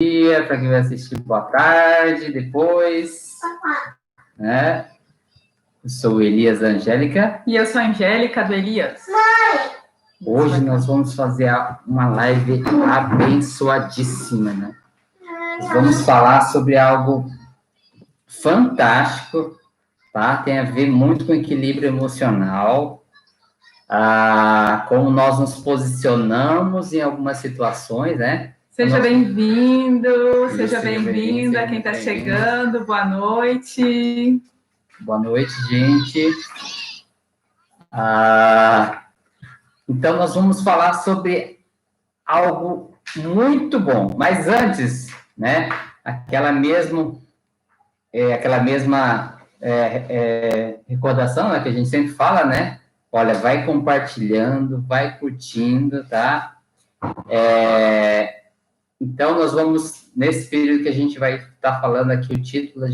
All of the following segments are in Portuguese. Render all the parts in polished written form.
dia, para quem vai assistir, boa tarde, depois, né? Eu sou o Elias da Angélica. E eu sou a Angélica do Elias. Hoje nós vamos fazer uma live abençoadíssima, né? Nós vamos falar sobre algo fantástico, tá? Tem a ver muito com equilíbrio emocional, como nós nos posicionamos em algumas situações, né? Seja bem-vindo, seja bem-vinda quem está chegando, boa noite. Boa noite, gente. Então, nós vamos falar sobre algo muito bom, mas antes, né, aquela mesma recordação, né, que a gente sempre fala, né? Olha, vai compartilhando, vai curtindo, tá? Então, nós vamos, nesse período que a gente vai estar falando aqui, o título,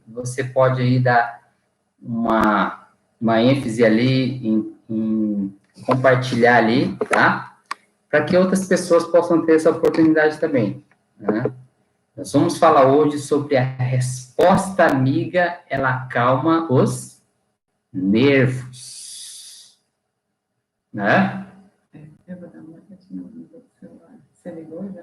você pode aí dar uma ênfase ali em compartilhar ali, tá? Para que outras pessoas possam ter essa oportunidade também, né? Nós vamos falar hoje sobre a resposta amiga, ela acalma os nervos, né? Eu vou dar uma olhadinha no celular. Você ligou já?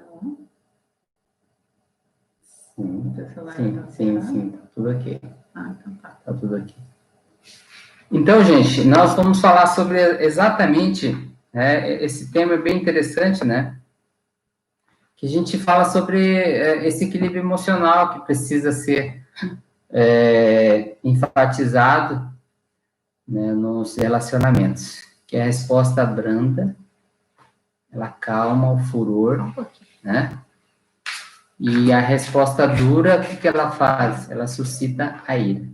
Sim, tá tudo aqui. Então tá. Tá tudo aqui. Então, gente, nós vamos falar sobre exatamente, esse tema é bem interessante, né? Que a gente fala sobre esse equilíbrio emocional que precisa ser enfatizado, né, nos relacionamentos, que é a resposta branda, ela calma o furor, né? E a resposta dura, o que ela faz? Ela suscita a ira.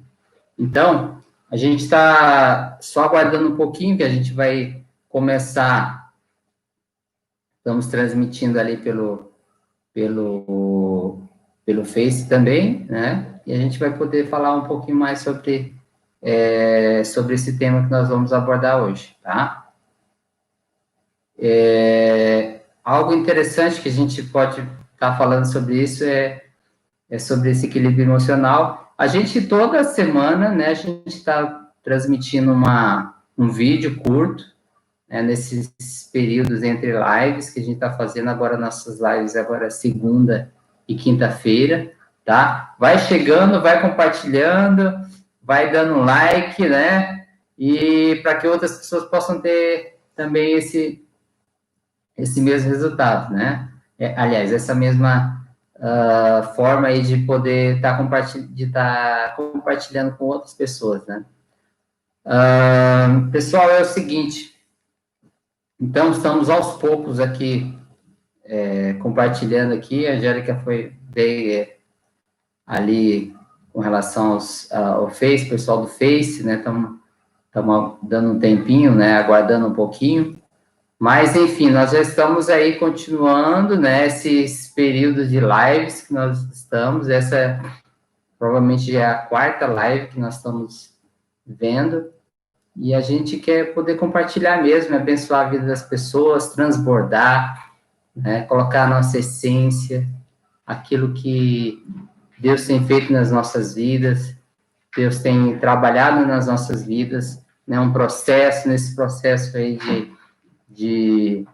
Então, a gente está só aguardando um pouquinho, que a gente vai começar. Estamos transmitindo ali pelo Face também, né? E a gente vai poder falar um pouquinho mais sobre esse tema que nós vamos abordar hoje, tá? Algo interessante que a gente pode estar falando sobre isso é sobre esse equilíbrio emocional. A gente, toda semana, né, a gente está transmitindo um vídeo curto, né, nesses períodos entre lives, que a gente está fazendo agora, nossas lives agora segunda e quinta-feira, tá? Vai chegando, vai compartilhando, vai dando um like, né? E para que outras pessoas possam ter também esse mesmo resultado, né? Aliás, essa mesma forma aí de poder estar compartilhando com outras pessoas, né? Pessoal, é o seguinte, então estamos aos poucos aqui compartilhando aqui, a Angélica veio ali com relação ao Face, pessoal do Face, né? Estamos dando um tempinho, né? Aguardando um pouquinho. Mas, enfim, nós já estamos aí continuando, né, esses períodos de lives que nós estamos, essa provavelmente é a quarta live que nós estamos vendo, e a gente quer poder compartilhar mesmo, abençoar a vida das pessoas, transbordar, né, colocar a nossa essência, aquilo que Deus tem feito nas nossas vidas, Deus tem trabalhado nas nossas vidas, né, nesse processo aí de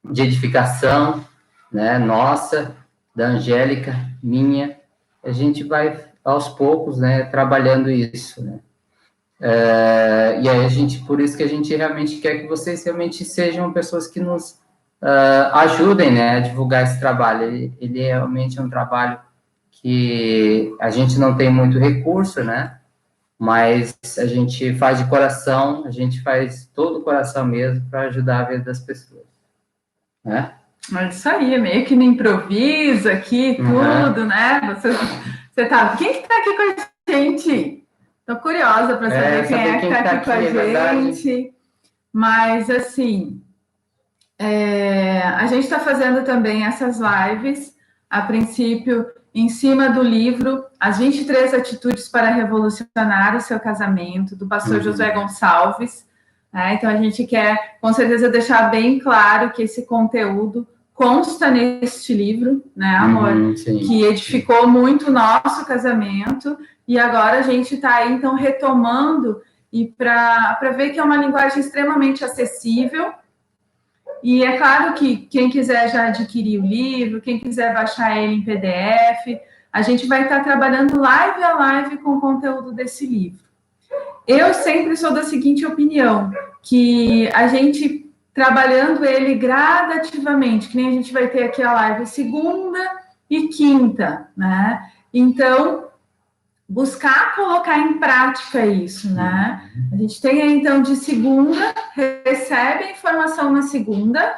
edificação, né, nossa, da Angélica, minha, a gente vai, aos poucos, né, trabalhando isso, né, e aí por isso que a gente realmente quer que vocês realmente sejam pessoas que nos ajudem, né, a divulgar esse trabalho, ele realmente é um trabalho que a gente não tem muito recurso, né, mas a gente faz de coração, a gente faz todo o coração mesmo para ajudar a vida das pessoas, né? Mas isso aí, é meio que no improviso aqui, tudo, né? Você tá... Quem que tá aqui com a gente? Tô curiosa para saber quem é que tá aqui com a gente. Mas, assim, a gente está fazendo também essas lives, a princípio, em cima do livro As 23 Atitudes para Revolucionar o Seu Casamento, do pastor Josué Gonçalves. Então, a gente quer, com certeza, deixar bem claro que esse conteúdo consta neste livro, né, amor? Que edificou muito o nosso casamento, e agora a gente está aí, então, retomando, e para ver que é uma linguagem extremamente acessível. E é claro que quem quiser já adquirir o livro, quem quiser baixar ele em PDF, a gente vai estar trabalhando live a live com o conteúdo desse livro. Eu sempre sou da seguinte opinião, que a gente trabalhando ele gradativamente, que nem a gente vai ter aqui a live segunda e quinta, né? Então, buscar colocar em prática isso, né? A gente tem aí, então, de segunda, recebe a informação na segunda,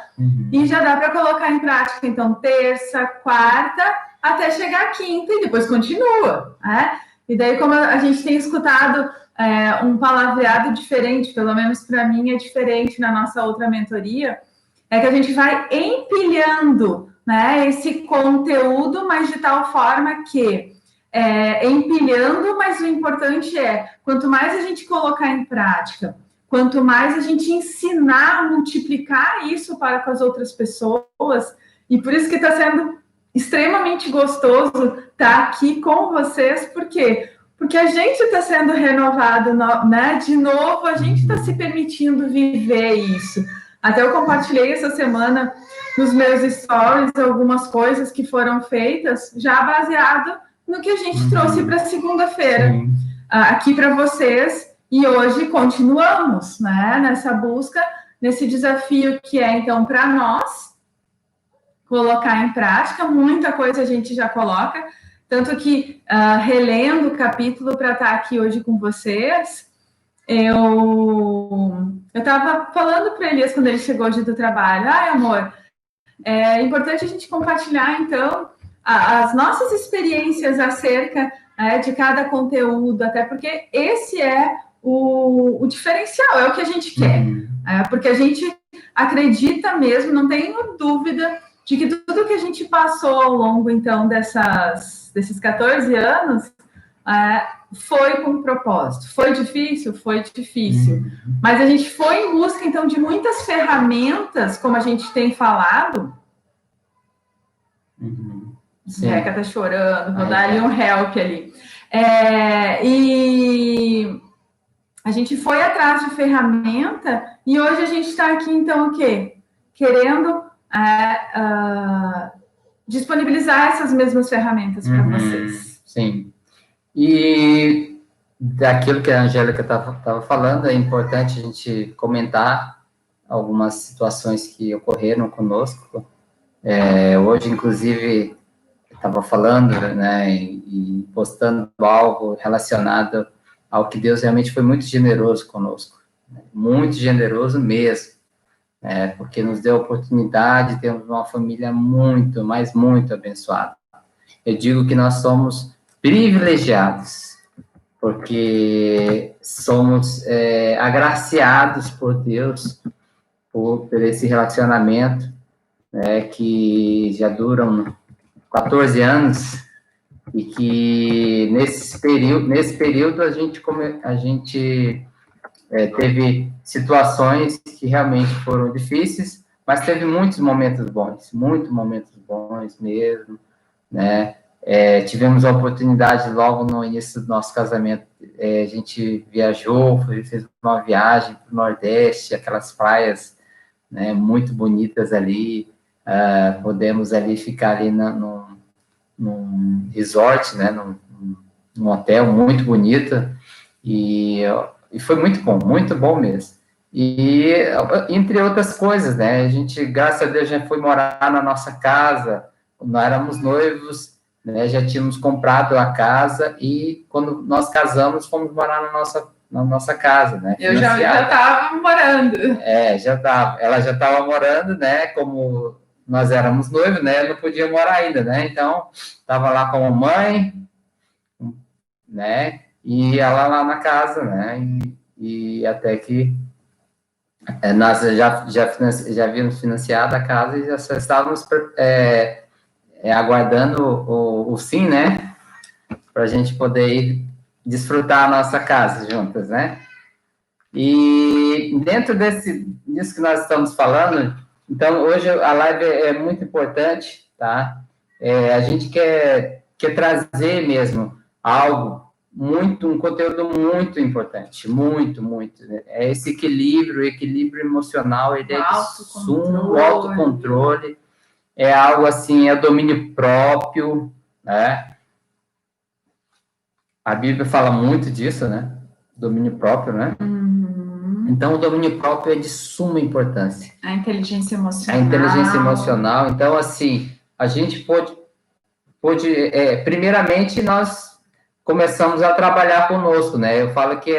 e já dá para colocar em prática, então, terça, quarta, até chegar à quinta, e depois continua, né? E daí, como a gente tem escutado um palavreado diferente, pelo menos para mim é diferente na nossa outra mentoria, é que a gente vai empilhando, né, esse conteúdo, mas de tal forma que empilhando, mas o importante é, quanto mais a gente colocar em prática, quanto mais a gente ensinar, multiplicar isso para com as outras pessoas, e por isso que está sendo extremamente gostoso estar aqui com vocês, porque a gente está sendo renovado, né? De novo, a gente está se permitindo viver isso. Até eu compartilhei essa semana nos meus stories algumas coisas que foram feitas, já baseado no que a gente trouxe para segunda-feira, aqui para vocês, e hoje continuamos, né? Nessa busca, nesse desafio que é, então, para nós, colocar em prática, muita coisa a gente já coloca, tanto que, relendo o capítulo para estar aqui hoje com vocês, eu estava falando para Elias quando ele chegou hoje do trabalho, amor, é importante a gente compartilhar, então, as nossas experiências acerca de cada conteúdo, até porque esse é o diferencial, é o que a gente quer, porque a gente acredita mesmo, não tenho dúvida de que tudo que a gente passou ao longo, então, desses 14 anos, foi com propósito. Foi difícil? Foi difícil. Mas a gente foi em busca, então, de muitas ferramentas, como a gente tem falado. Reca tá chorando, vou dar ali um help ali. E a gente foi atrás de ferramenta, e hoje a gente está aqui, então, o quê? Querendo disponibilizar essas mesmas ferramentas para vocês. Sim. E daquilo que a Angélica estava falando, é importante a gente comentar algumas situações que ocorreram conosco. Hoje, inclusive, estava falando, né, e postando algo relacionado ao que Deus realmente foi muito generoso conosco, né, muito generoso mesmo, porque nos deu a oportunidade de termos uma família muito, mas muito abençoada. Eu digo que nós somos privilegiados, porque somos agraciados por Deus, por esse relacionamento, que já duram 14 anos, e que nesse período a gente teve situações que realmente foram difíceis, mas teve muitos momentos bons mesmo, né? Tivemos a oportunidade, logo no início do nosso casamento, a gente viajou, fez uma viagem para o Nordeste, aquelas praias, né, muito bonitas ali, podemos ali ficar ali num resort, né, num hotel muito bonito, e foi muito bom mesmo. E, entre outras coisas, né, a gente, graças a Deus, já foi morar na nossa casa, nós éramos noivos, né, já tínhamos comprado a casa, e quando nós casamos, fomos morar na nossa casa, né? Eu já estava morando. Já estava. Ela já estava morando, né? Como nós éramos noivos, né? Eu não podia morar ainda, né? Então, estava lá com a mãe, né? E ela lá na casa, né? E até que nós já havíamos financiado a casa e já estávamos aguardando o sim, né? Para a gente poder ir desfrutar a nossa casa juntas, né? E dentro disso que nós estamos falando, Então, hoje a live é muito importante, tá? A gente quer trazer mesmo algo um conteúdo muito importante, muito, né? É esse equilíbrio, o equilíbrio emocional, ele é de sumo autocontrole, é algo assim, é domínio próprio, né? A Bíblia fala muito disso, né? Domínio próprio, né? Então, o domínio próprio é de suma importância. A inteligência emocional. A inteligência emocional. Então, assim, a gente pôde primeiramente, nós começamos a trabalhar conosco, né? Eu falo que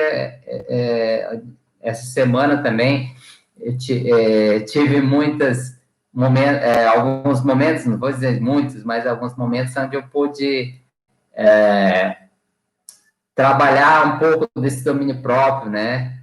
essa semana também eu tive alguns momentos, não vou dizer muitos, mas alguns momentos onde eu pude trabalhar um pouco desse domínio próprio, né?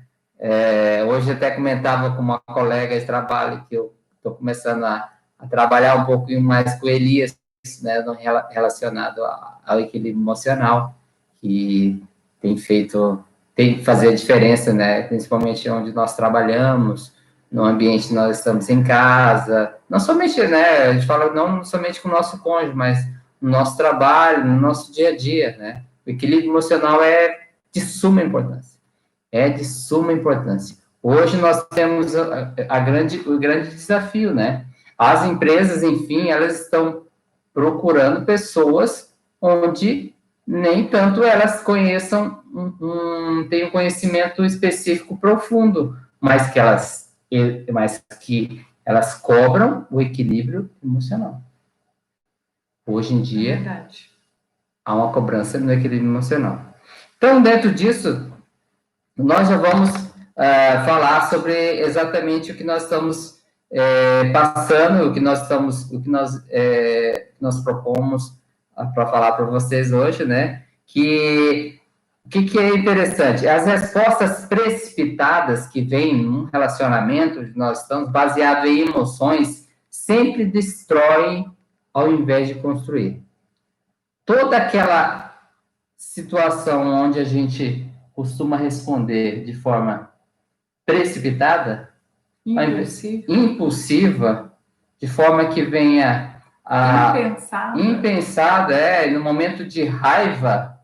Hoje eu até comentava com uma colega de trabalho que eu estou começando a trabalhar um pouquinho mais com Elias, né, relacionado ao equilíbrio emocional, que tem que fazer a diferença, né, principalmente onde nós trabalhamos, no ambiente que nós estamos em casa, não somente, né, a gente fala não somente com o nosso cônjuge, mas no nosso trabalho, no nosso dia a dia, né, o equilíbrio emocional é de suma importância, Hoje nós temos o grande desafio, né, as empresas, enfim, elas estão procurando pessoas onde nem tanto elas conheçam, tenham conhecimento específico profundo, mas que elas cobram o equilíbrio emocional. Hoje em dia, há uma cobrança no equilíbrio emocional. Então, dentro disso, nós já vamos falar sobre exatamente o que nós estamos passando, o que nós propomos para falar para vocês hoje, né? O que é interessante? As respostas precipitadas que vêm num relacionamento, nós estamos baseados em emoções, sempre destroem ao invés de construir. Toda aquela situação onde a gente costuma responder de forma precipitada, impulsiva, de forma que venha impensada, no momento de raiva.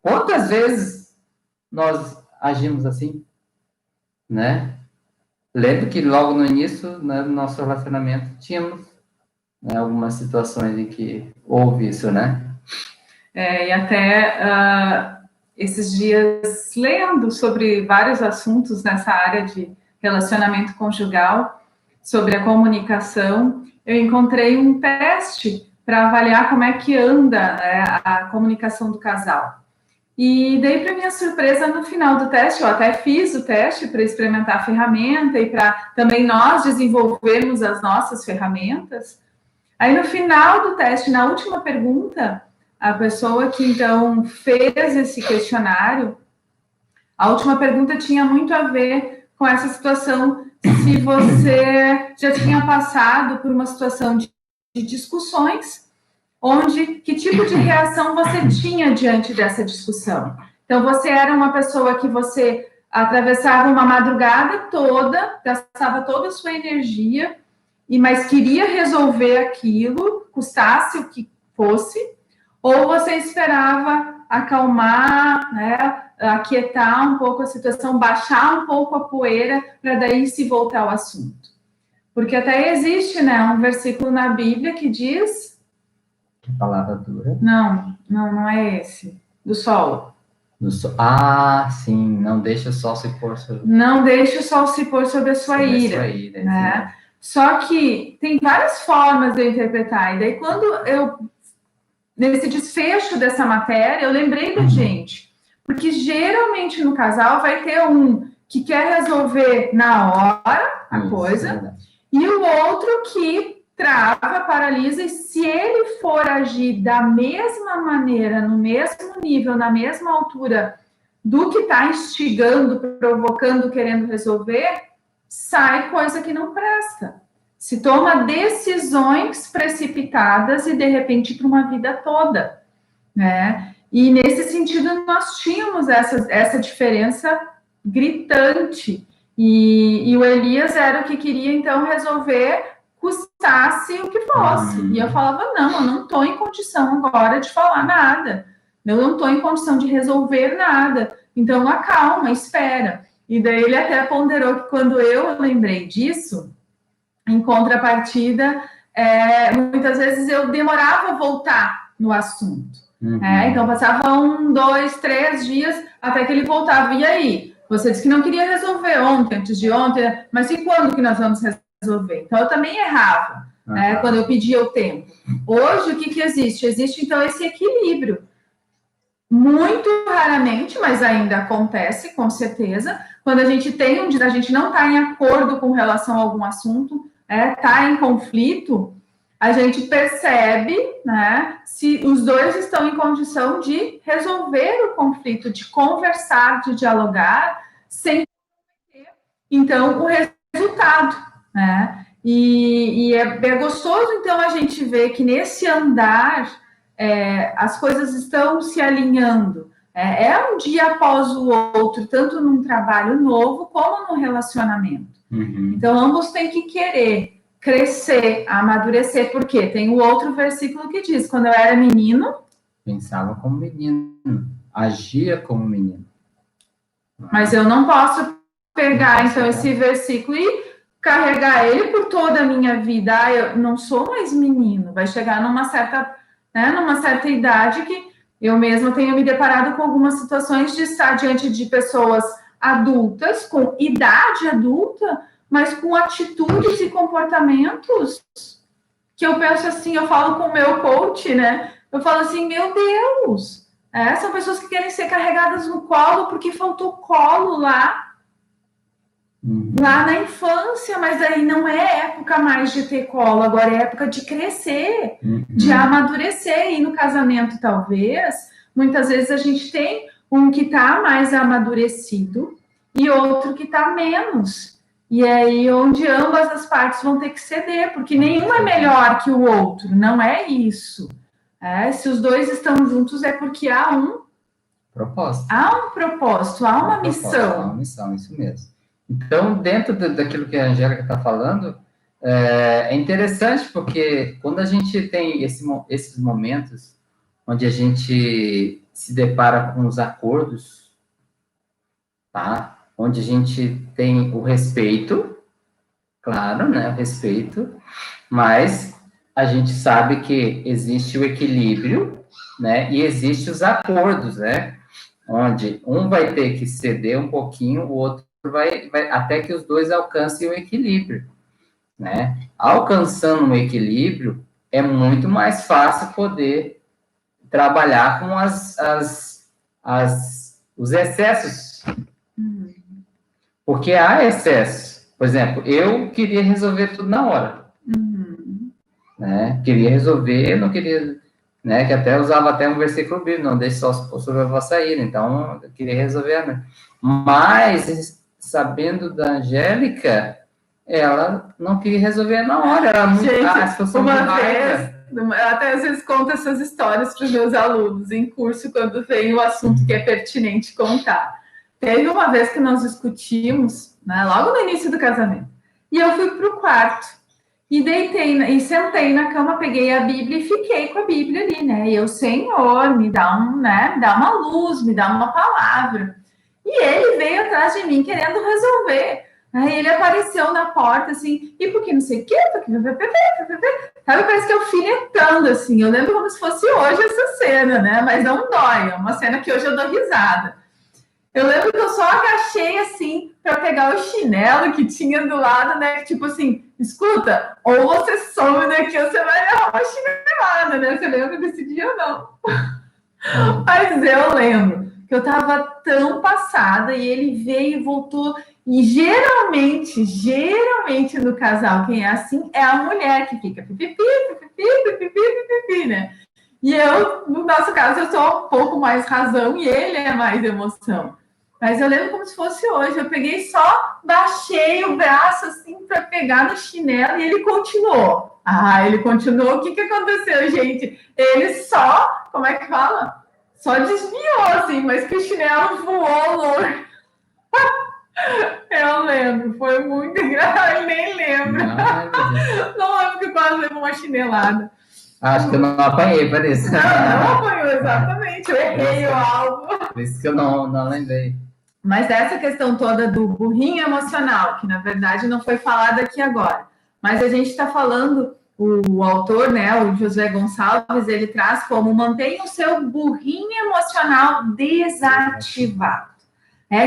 Quantas vezes nós agimos assim, né? Lembro que logo no início, né, do nosso relacionamento, tínhamos, né, algumas situações em que houve isso, né? E até esses dias, lendo sobre vários assuntos nessa área de relacionamento conjugal, sobre a comunicação, eu encontrei um teste para avaliar como é que anda a comunicação do casal. E daí, para minha surpresa, no final do teste, eu até fiz o teste para experimentar a ferramenta e para também nós desenvolvermos as nossas ferramentas. Aí, no final do teste, na última pergunta, a pessoa que, então, fez esse questionário, a última pergunta tinha muito a ver com essa situação, se você já tinha passado por uma situação de discussões, que tipo de reação você tinha diante dessa discussão. Então, você era uma pessoa que você atravessava uma madrugada toda, gastava toda a sua energia, mas queria resolver aquilo, custasse o que fosse, ou você esperava acalmar, né, aquietar um pouco a situação, baixar um pouco a poeira, para daí se voltar ao assunto. Porque até existe, né, um versículo na Bíblia que diz... Que palavra dura? Não é esse. Do sol. Ah, sim. Não deixa o sol se pôr sobre... Não deixa o sol se pôr sobre a sua ira. Né? Só que tem várias formas de eu interpretar. E daí, quando nesse desfecho dessa matéria, eu lembrei da gente. Porque geralmente no casal vai ter um que quer resolver na hora a coisa, e o outro que trava, paralisa, e se ele for agir da mesma maneira, no mesmo nível, na mesma altura do que está instigando, provocando, querendo resolver, sai coisa que não presta. Se toma decisões precipitadas e, de repente, para uma vida toda, né? E, nesse sentido, nós tínhamos essa diferença gritante. E o Elias era o que queria, então, resolver, custasse o que fosse. E eu falava, não, eu não estou em condição agora de falar nada. Eu não estou em condição de resolver nada. Então, acalma, espera. E daí ele até ponderou que quando eu lembrei disso, em contrapartida, muitas vezes eu demorava a voltar no assunto. Então, passava 1, 2, 3 dias até que ele voltava. E aí? Você disse que não queria resolver ontem, antes de ontem, mas e quando que nós vamos resolver? Então, eu também errava, quando eu pedia o tempo. Hoje, o que existe? Existe, então, esse equilíbrio. Muito raramente, mas ainda acontece, com certeza, quando a gente a gente não está em acordo com relação a algum assunto, está em conflito, a gente percebe, né, se os dois estão em condição de resolver o conflito, de conversar, de dialogar, sem ter, então, o resultado, né? E é gostoso, então, a gente ver que nesse andar as coisas estão se alinhando. Um dia após o outro, tanto num trabalho novo como no relacionamento. Então, ambos têm que querer crescer, amadurecer, porque tem o outro versículo que diz, quando eu era menino... Pensava como menino, agia como menino. Mas eu não posso pegar, então, esse versículo e carregar ele por toda a minha vida. Eu não sou mais menino, vai chegar numa certa idade que eu mesma tenho me deparado com algumas situações de estar diante de pessoas adultas, com idade adulta, mas com atitudes e comportamentos que eu penso assim, eu falo com o meu coach, né? Eu falo assim, meu Deus, são pessoas que querem ser carregadas no colo porque faltou colo lá na infância, mas aí não é época mais de ter colo, agora é época de crescer, de amadurecer. E no casamento, talvez, muitas vezes a gente tem um que está mais amadurecido e outro que está menos. E aí onde ambas as partes vão ter que ceder, porque nenhum é melhor que o outro, não é isso. Se os dois estão juntos é porque há um propósito. Há um propósito, há uma missão. Há uma missão, isso mesmo. Então, dentro daquilo que a Angélica está falando, é interessante porque quando a gente tem esses momentos onde a gente se depara com os acordos, tá? Onde a gente tem o respeito, claro, né? O respeito, mas a gente sabe que existe o equilíbrio, né? E existe os acordos, né? Onde um vai ter que ceder um pouquinho, o outro vai até que os dois alcancem o equilíbrio, né? Alcançando um equilíbrio, é muito mais fácil poder trabalhar com os excessos. Porque há excesso. Por exemplo, eu queria resolver tudo na hora. Né? Queria resolver, não queria... Né? Que até usava até um versículo bíblico, não deixe só sobre a vossa ira. Então, eu queria resolver, né? Mas... sabendo da Angélica, ela não queria resolver na hora. Ela muito, gente, uma vez, até às vezes conto essas histórias para os meus alunos em curso, quando vem o assunto que é pertinente contar. Teve uma vez que nós discutimos, né, logo no início do casamento, e eu fui para o quarto, e deitei, e sentei na cama, peguei a Bíblia e fiquei com a Bíblia ali, né? E eu, Senhor, me dá uma luz, me dá uma palavra. E ele veio atrás de mim querendo resolver. Aí ele apareceu na porta, assim, e porque não sei o quê, sabe, parece que eu alfinetando, assim. Eu lembro como se fosse hoje essa cena, né? Mas não dói, é uma cena que hoje eu dou risada. Eu lembro que eu só agachei, assim, para pegar o chinelo que tinha do lado, né? Tipo assim, escuta, ou você some daqui ou você vai levar uma chinelada, né? Você lembra desse dia ou não? Mas eu lembro que eu estava tão passada e ele veio e voltou. E geralmente no casal, quem é assim é a mulher que fica pipipi, né? E eu, no nosso caso, eu sou um pouco mais razão e ele é mais emoção. Mas eu lembro como se fosse hoje. Eu peguei só, baixei o braço assim para pegar no chinelo e ele continuou. Ele continuou. O que aconteceu, gente? Ele só, como é que fala? Só desviou, assim, mas que o chinelo voou longe. Eu lembro, foi muito engraçado, eu nem lembro. Não lembro que quase levou uma chinelada. Acho que eu não apanhei, por isso. Não apanhou, exatamente, eu errei o alvo. Por isso que eu não lembrei. Mas essa questão toda do burrinho emocional, que na verdade não foi falada aqui agora, mas a gente está falando, o autor, né, o José Gonçalves, ele traz como mantenha o seu burrinho emocional desativado.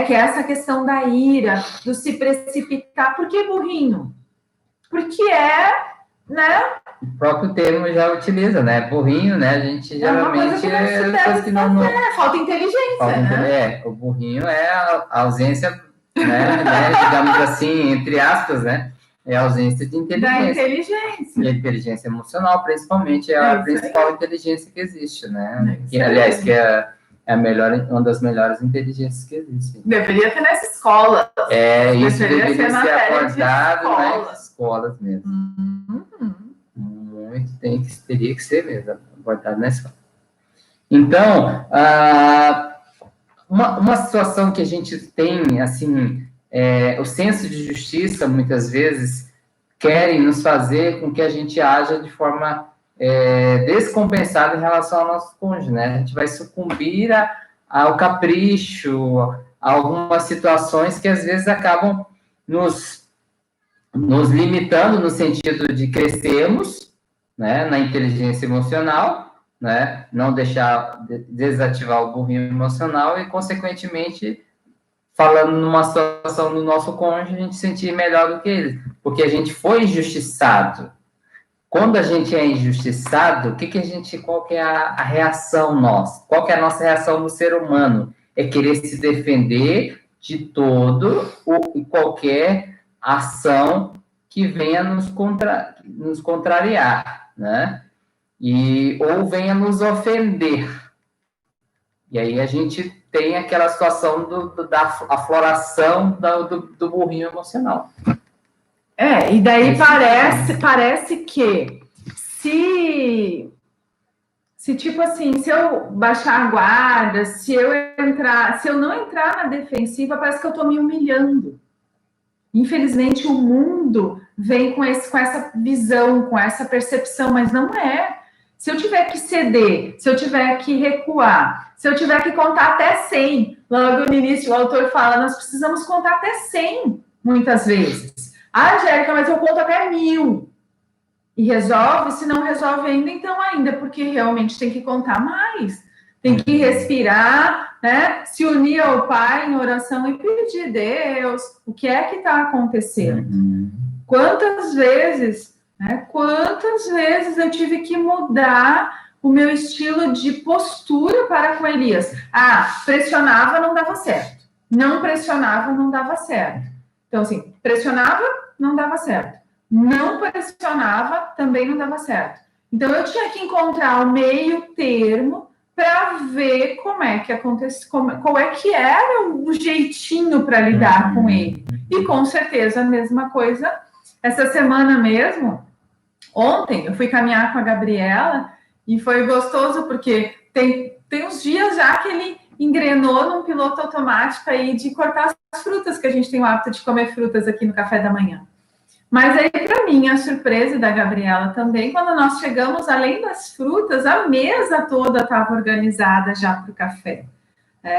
Que é essa questão da ira, do se precipitar. Por que burrinho? Porque né? O próprio termo já utiliza, né? Burrinho, né? A gente geralmente falta inteligência, né? O burrinho é a ausência, né? Digamos assim, entre aspas, né? É a ausência de inteligência. Da inteligência. E a inteligência emocional, principalmente, é a principal inteligência que existe, né? Aliás, que é uma das melhores inteligências que existem. Deveria ter nas escolas. Isso deveria ser abordado nas escolas mesmo. Muito teria que ser mesmo abordado na escola. Então, uma situação que a gente tem, assim, o senso de justiça, muitas vezes, querem nos fazer com que a gente haja de forma descompensada em relação ao nosso cônjuge, né? A gente vai sucumbir ao capricho, a algumas situações que, às vezes, acabam nos limitando no sentido de crescermos, né, na inteligência emocional, né, não deixar desativar o burrinho emocional e, consequentemente, falando numa situação do nosso cônjuge, a gente sentir melhor do que ele, porque a gente foi injustiçado. Quando a gente é injustiçado, qual que é a reação nossa? Qual que é a nossa reação do ser humano? É querer se defender de todo e qualquer ação que venha nos contrariar, né? Ou venha nos ofender. E aí a gente tem aquela situação da afloração do burrinho emocional. E daí parece que se tipo assim, se eu baixar a guarda, se eu não entrar na defensiva, parece que eu estou me humilhando. Infelizmente, o mundo vem com essa visão, com essa percepção, mas não é. Se eu tiver que ceder, se eu tiver que recuar, se eu tiver que contar até 100, logo no início o autor fala, nós precisamos contar até 100, muitas vezes. Angélica, mas eu conto até 1000. E resolve, se não resolve ainda, então ainda, porque realmente tem que contar mais. Tem que respirar, né? Se unir ao Pai em oração e pedir, Deus, o que é que está acontecendo? Quantas vezes eu tive que mudar o meu estilo de postura para com Elias? Pressionava, não dava certo. Não pressionava, não dava certo. Então, assim, pressionava, não dava certo. Não pressionava, também não dava certo. Então, eu tinha que encontrar o meio termo para ver como é que acontece, qual é que era o jeitinho para lidar com ele. E com certeza a mesma coisa, essa semana mesmo, ontem eu fui caminhar com a Gabriela e foi gostoso porque tem uns dias já que ele engrenou num piloto automático aí de cortar as frutas, que a gente tem o hábito de comer frutas aqui no café da manhã. Mas aí, para mim, a surpresa da Gabriela também, quando nós chegamos, além das frutas, a mesa toda estava organizada já para o café.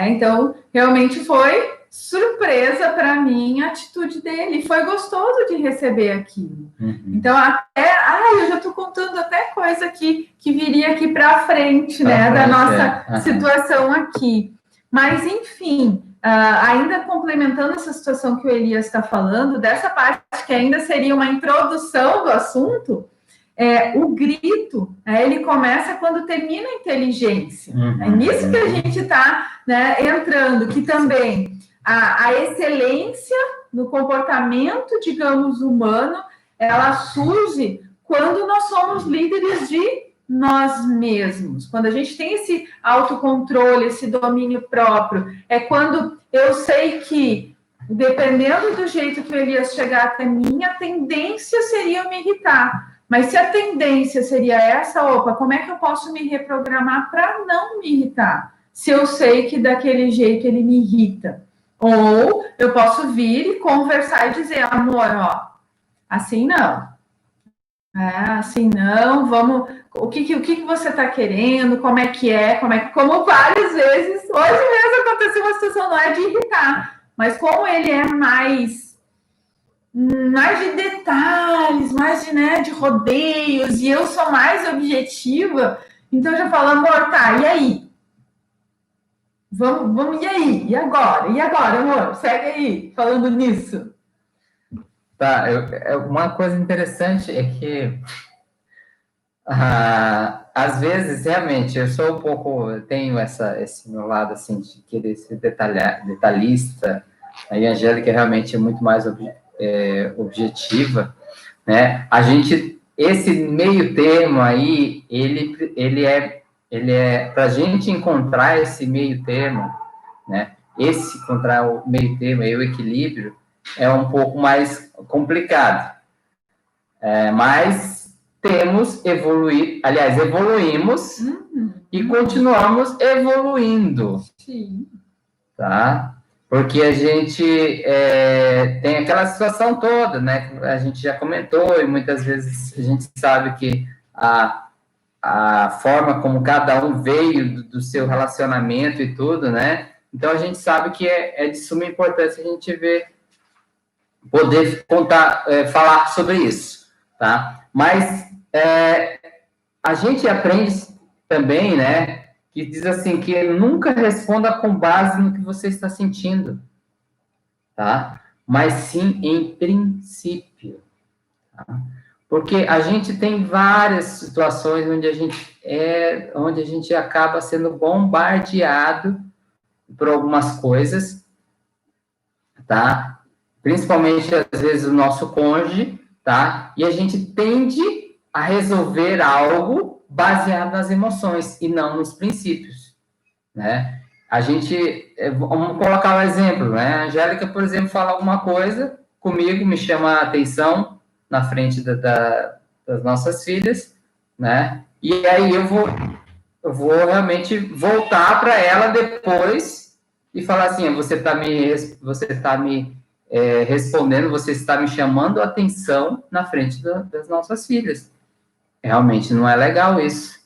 Então, realmente foi surpresa para mim a atitude dele. Foi gostoso de receber aquilo. Então, eu já estou contando até coisa que viria aqui para frente, né, da nossa situação aqui. Mas, enfim... ainda complementando essa situação que o Elias está falando, dessa parte que ainda seria uma introdução do assunto, o grito, ele começa quando termina a inteligência. É nisso que a gente está, né, entrando, que também a excelência no comportamento, digamos, humano, ela surge quando nós somos líderes de nós mesmos, quando a gente tem esse autocontrole, esse domínio próprio, é quando eu sei que, dependendo do jeito que o Elias chegar até mim, a tendência seria eu me irritar, mas se a tendência seria essa, como é que eu posso me reprogramar para não me irritar, se eu sei que daquele jeito ele me irrita? Ou eu posso vir e conversar e dizer, amor, ó, assim não. Assim não, vamos. O que você está querendo? Como é que é? Como várias vezes, hoje mesmo aconteceu uma situação, não é de irritar, mas como ele é mais de detalhes, mais de rodeios, e eu sou mais objetiva, então eu já falo, amor, tá, e aí? Vamos, e aí? E agora, amor? Segue aí, falando nisso. Tá, uma coisa interessante é que às vezes, realmente, eu sou um pouco, eu tenho esse meu lado, assim, de querer ser detalhista, a Angélica realmente é muito mais objetiva, né? Esse meio termo aí, ele é para a gente encontrar esse meio termo, né? Encontrar o meio termo aí, o equilíbrio, é um pouco mais complicado, mas evoluímos e continuamos evoluindo. Sim. Tá? Porque a gente tem aquela situação toda, né? A gente já comentou, e muitas vezes a gente sabe que a forma como cada um veio do seu relacionamento e tudo, né? Então a gente sabe que é de suma importância a gente poder falar sobre isso, tá? Mas a gente aprende também, né, que diz assim, que nunca responda com base no que você está sentindo, tá? Mas sim em princípio, tá? Porque a gente tem várias situações onde a gente acaba sendo bombardeado por algumas coisas, tá? Principalmente, às vezes, o nosso cônjuge, tá? E a gente tende a resolver algo baseado nas emoções e não nos princípios, né? Vamos colocar um exemplo, né? A Angélica, por exemplo, fala alguma coisa comigo, me chama a atenção na frente das nossas filhas, né? E aí eu vou realmente voltar para ela depois e falar assim, você está me respondendo, você está me chamando a atenção na frente das nossas filhas. Realmente não é legal isso,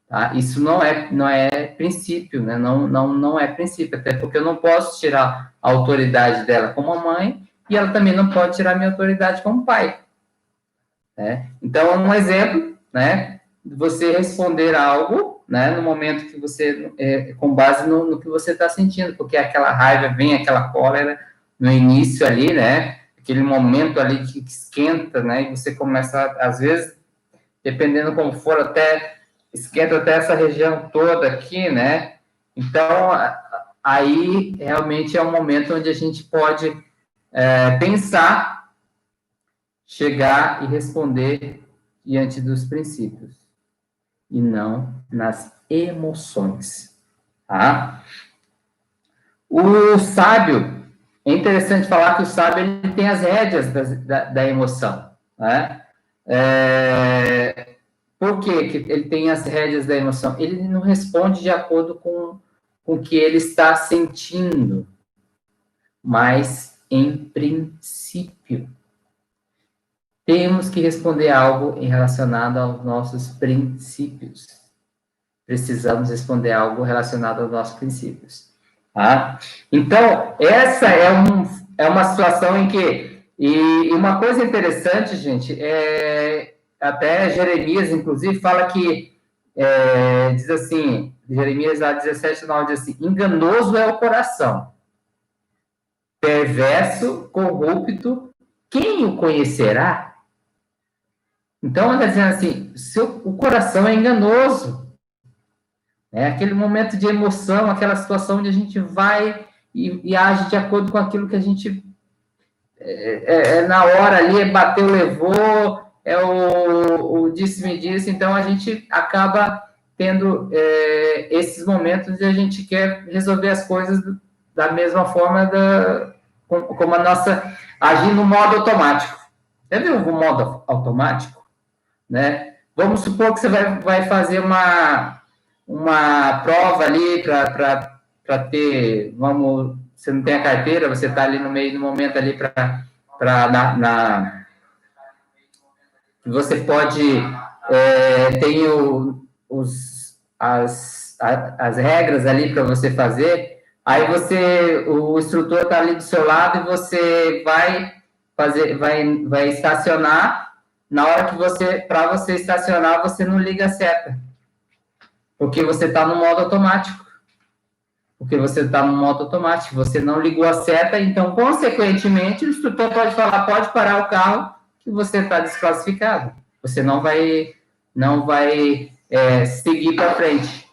tá? Isso não é princípio, né? Não é princípio, até porque eu não posso tirar a autoridade dela como mãe e ela também não pode tirar a minha autoridade como pai, né? Então, um exemplo, né? Você responder algo, né? No momento que você, com base no que você está sentindo, porque aquela raiva vem, aquela cólera no início ali, né? Aquele momento ali que esquenta, né? E você começa, às vezes, dependendo como for, até esquenta até essa região toda aqui, né? Então, aí realmente é um momento onde a gente pode pensar, chegar e responder diante dos princípios e não nas emoções, tá? O sábio, é interessante falar que o sábio ele tem as rédeas da emoção, né? Por que ele tem as rédeas da emoção? Ele não responde de acordo com o que ele está sentindo, mas em princípio. Temos que responder algo relacionado aos nossos princípios. Precisamos responder algo relacionado aos nossos princípios. Tá? Então, essa é uma situação em que... E uma coisa interessante, gente, até Jeremias, inclusive, fala que... diz assim, Jeremias lá 17:9 diz assim, enganoso é o coração, perverso, corrupto, quem o conhecerá? Então, está dizendo assim, o coração é enganoso. É aquele momento de emoção, aquela situação onde a gente vai e age de acordo com aquilo que a gente... na hora ali, bateu, levou, o disse-me disse, então a gente acaba tendo esses momentos onde a gente quer resolver as coisas da mesma forma, como a nossa... agir no modo automático. Já viu o modo automático? Né? Vamos supor que você vai fazer uma prova ali para ter, vamos você não tem a carteira, você está ali no meio do momento ali você pode, tem as regras ali para você fazer, aí o instrutor está ali do seu lado e você vai estacionar, na hora que para você estacionar, você não liga a seta, porque você está no modo automático. Você não ligou a seta, então, consequentemente, o instrutor pode falar, pode parar o carro, que você está desclassificado. Você não vai seguir para frente.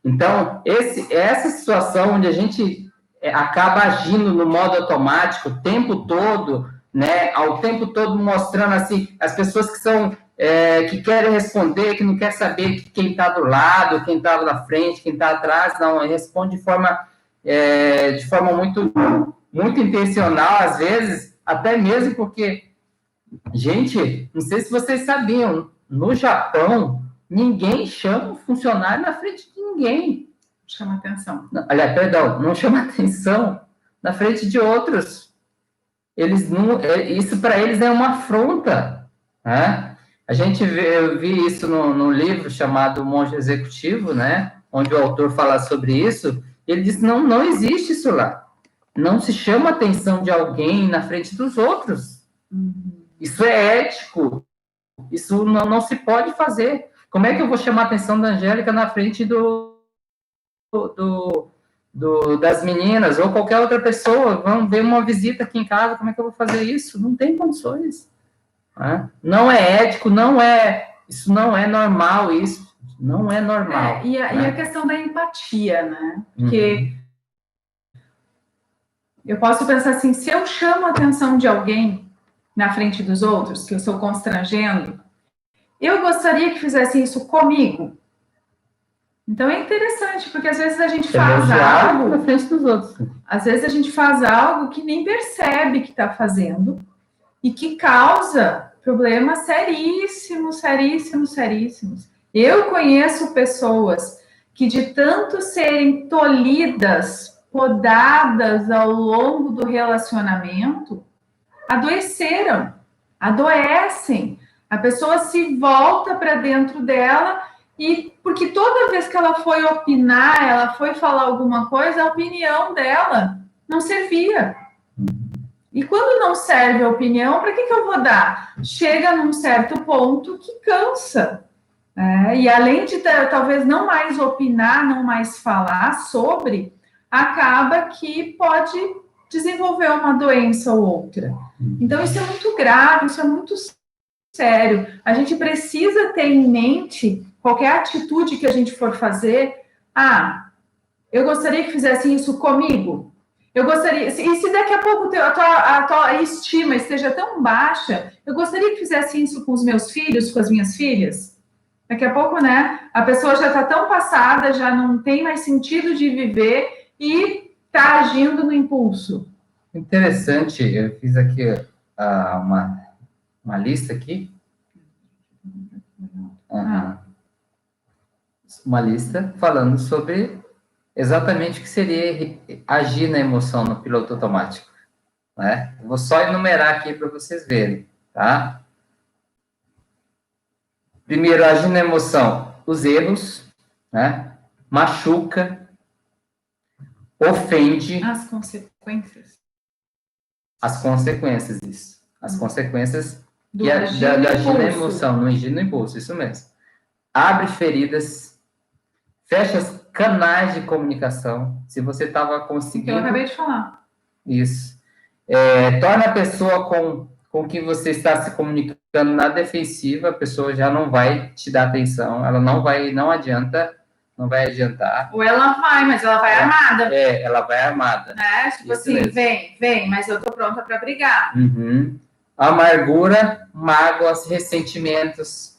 Então, essa situação onde a gente acaba agindo no modo automático o tempo todo, né, ao tempo todo mostrando assim, as pessoas que são que querem responder, que não quer saber quem está do lado, quem está na frente, quem está atrás, não, responde de forma muito, muito intencional, às vezes, até mesmo porque, gente, não sei se vocês sabiam, no Japão, ninguém chama um funcionário na frente de ninguém. Chama atenção. Aliás, perdão, não chama atenção na frente de outros. Isso para eles é uma afronta, né? Eu vi isso no livro chamado Monge Executivo, né? Onde o autor fala sobre isso. Ele diz: não existe isso lá. Não se chama a atenção de alguém na frente dos outros. Isso é ético. Isso não se pode fazer. Como é que eu vou chamar a atenção da Angélica na frente das meninas ou qualquer outra pessoa? Vamos ver uma visita aqui em casa, como é que eu vou fazer isso? Não tem condições. Né? Não é ético, isso não é normal, isso não é normal. E a questão da empatia, né? Porque eu posso pensar assim, se eu chamo a atenção de alguém na frente dos outros, que eu estou constrangendo, eu gostaria que fizessem isso comigo. Então é interessante, porque às vezes a gente faz algo na frente dos outros. Às vezes a gente faz algo que nem percebe que está fazendo e que causa problemas seríssimos. Eu conheço pessoas que, de tanto serem tolhidas, podadas ao longo do relacionamento, adoecem. A pessoa se volta para dentro dela porque toda vez que ela foi opinar, ela foi falar alguma coisa, a opinião dela não servia. E quando não serve a opinião, para que eu vou dar? Chega num certo ponto que cansa. E além de talvez não mais opinar, não mais falar sobre, acaba que pode desenvolver uma doença ou outra. Então, isso é muito grave, isso é muito sério. A gente precisa ter em mente, qualquer atitude que a gente for fazer, eu gostaria que fizessem isso comigo. Eu gostaria, e se daqui a pouco a tua estima esteja tão baixa, eu gostaria que fizessem isso com os meus filhos, com as minhas filhas. Daqui a pouco, né, a pessoa já está tão passada, já não tem mais sentido de viver e está agindo no impulso. Interessante, eu fiz aqui uma lista aqui. Uma lista falando sobre exatamente o que seria agir na emoção no piloto automático. Né? Eu vou só enumerar aqui para vocês verem, tá? Primeiro, agir na emoção, os erros, né? Machuca, ofende. As consequências. As consequências, isso. As consequências do agir na emoção, no agir no impulso, isso mesmo. Abre feridas, fecha canais de comunicação, se você estava conseguindo... Eu acabei de falar. Isso. Torna a pessoa com que você está se comunicando na defensiva, a pessoa já não vai te dar atenção, ela não vai adiantar. Ou ela vai, mas ela vai armada. Ela vai armada. Né? Tipo isso assim, mesmo. vem, mas eu tô pronta para brigar. Amargura, mágoas, ressentimentos,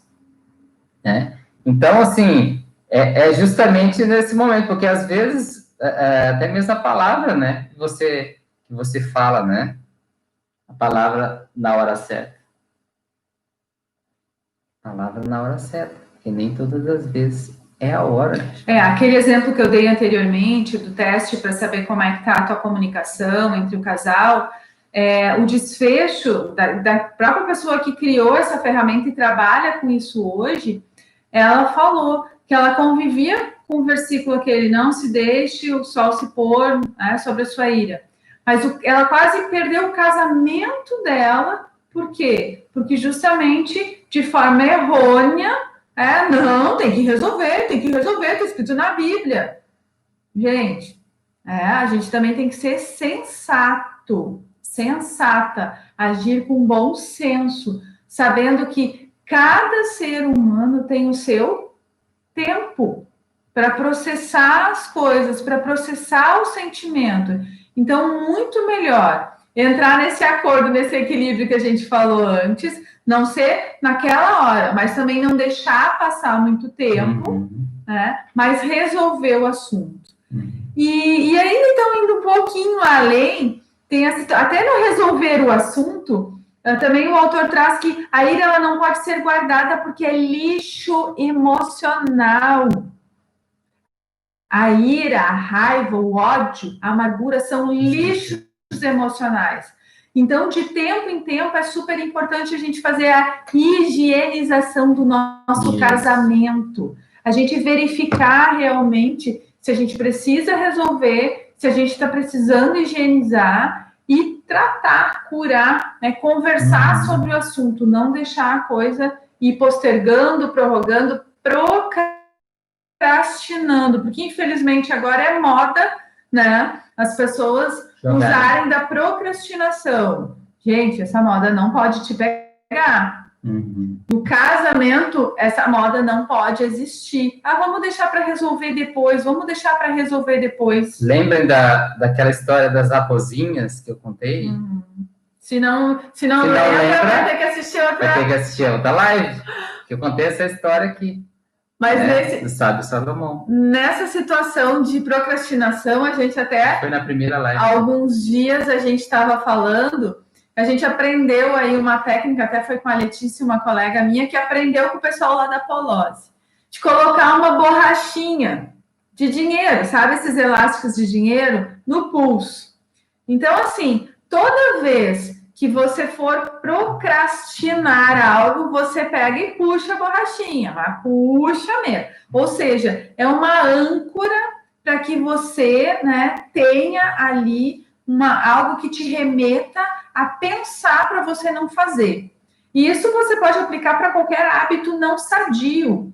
né? Então, assim, é justamente nesse momento, porque às vezes, até mesmo a palavra, né, que você fala, né, a palavra na hora certa. Palavra na hora certa, que nem todas as vezes é a hora. Aquele exemplo que eu dei anteriormente do teste para saber como é que está a tua comunicação entre o casal, o desfecho da própria pessoa que criou essa ferramenta e trabalha com isso hoje, ela falou que ela convivia com o versículo aquele, não se deixe o sol se pôr, né, sobre a sua ira. Mas ela quase perdeu o casamento dela, por quê? Porque justamente de forma errônea, não, tem que resolver, está escrito na Bíblia. Gente, a gente também tem que ser sensata, agir com bom senso, sabendo que cada ser humano tem o seu tempo para processar as coisas, para processar o sentimento. Então, muito melhor entrar nesse acordo, nesse equilíbrio que a gente falou antes, não ser naquela hora, mas também não deixar passar muito tempo, né? Mas resolver o assunto. E aí, então, indo um pouquinho além, tem até no resolver o assunto, também o autor traz que a ira ela não pode ser guardada porque é lixo emocional. A ira, a raiva, o ódio, a amargura são lixos emocionais. Então, de tempo em tempo, é super importante a gente fazer a higienização do nosso casamento. A gente verificar realmente se a gente precisa resolver, se a gente está precisando higienizar e tratar, curar, né, conversar sobre o assunto, não deixar a coisa ir postergando, prorrogando, procrastinando, porque infelizmente agora é moda, né, as pessoas usarem da procrastinação. Gente, essa moda não pode te pegar. No casamento, essa moda não pode existir. Vamos deixar para resolver depois, Lembrem daquela história das raposinhas que eu contei? Se não lembra, vai ter que assistir outra live, que eu contei essa história aqui. Mas do sábio Salomão. Nessa situação de procrastinação, a gente até... Foi na primeira live. Alguns dias a gente estava falando, a gente aprendeu aí uma técnica, até foi com a Letícia, uma colega minha, que aprendeu com o pessoal lá da Polose, de colocar uma borrachinha de dinheiro, sabe esses elásticos de dinheiro, no pulso. Então, assim, toda vez que você for procrastinar algo, você pega e puxa a borrachinha, mas puxa mesmo. Ou seja, é uma âncora para que você, né, tenha ali algo que te remeta a pensar para você não fazer. E isso você pode aplicar para qualquer hábito não sadio.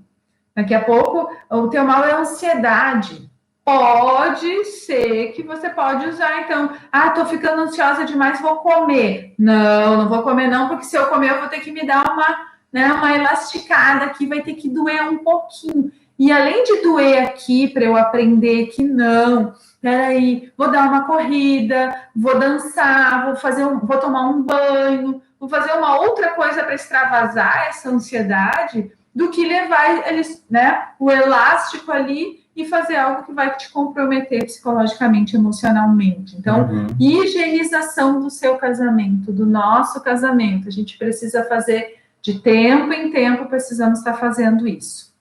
Daqui a pouco, o teu mal é ansiedade. Pode ser que você pode usar, então, tô ficando ansiosa demais, vou comer. Não vou comer não, porque se eu comer eu vou ter que me dar uma elasticada aqui, vai ter que doer um pouquinho. E além de doer aqui, para eu aprender que não, peraí, vou dar uma corrida, vou dançar, vou tomar um banho, vou fazer uma outra coisa para extravasar essa ansiedade, do que levar eles, né, o elástico ali e fazer algo que vai te comprometer psicologicamente, emocionalmente. Então, higienização do seu casamento, do nosso casamento. A gente precisa fazer de tempo em tempo, precisamos estar fazendo isso.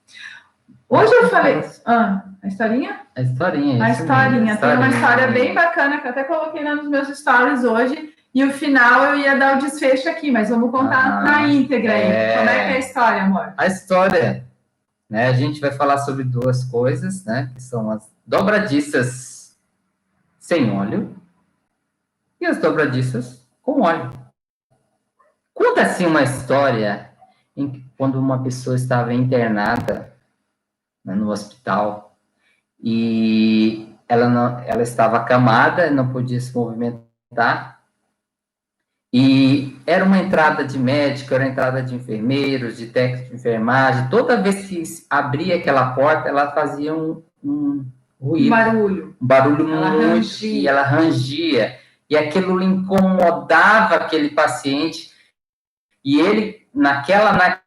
Hoje eu falei... a historinha? A historinha. A historinha. Tem uma história bem bacana, que eu até coloquei nos meus stories hoje, e o final eu ia dar o desfecho aqui, mas vamos contar na íntegra aí. Como é que é a história, amor? A história... Né, a gente vai falar sobre duas coisas, né, que são as dobradiças sem óleo e as dobradiças com óleo. Conta-se uma história em que, quando uma pessoa estava internada, né, no hospital e ela estava acamada, não podia se movimentar. E era uma entrada de médico, era uma entrada de enfermeiros, de técnico de enfermagem. Toda vez que abria aquela porta, ela fazia um ruído. Um barulho muito, e ela rangia. E aquilo incomodava aquele paciente. E ele, naquela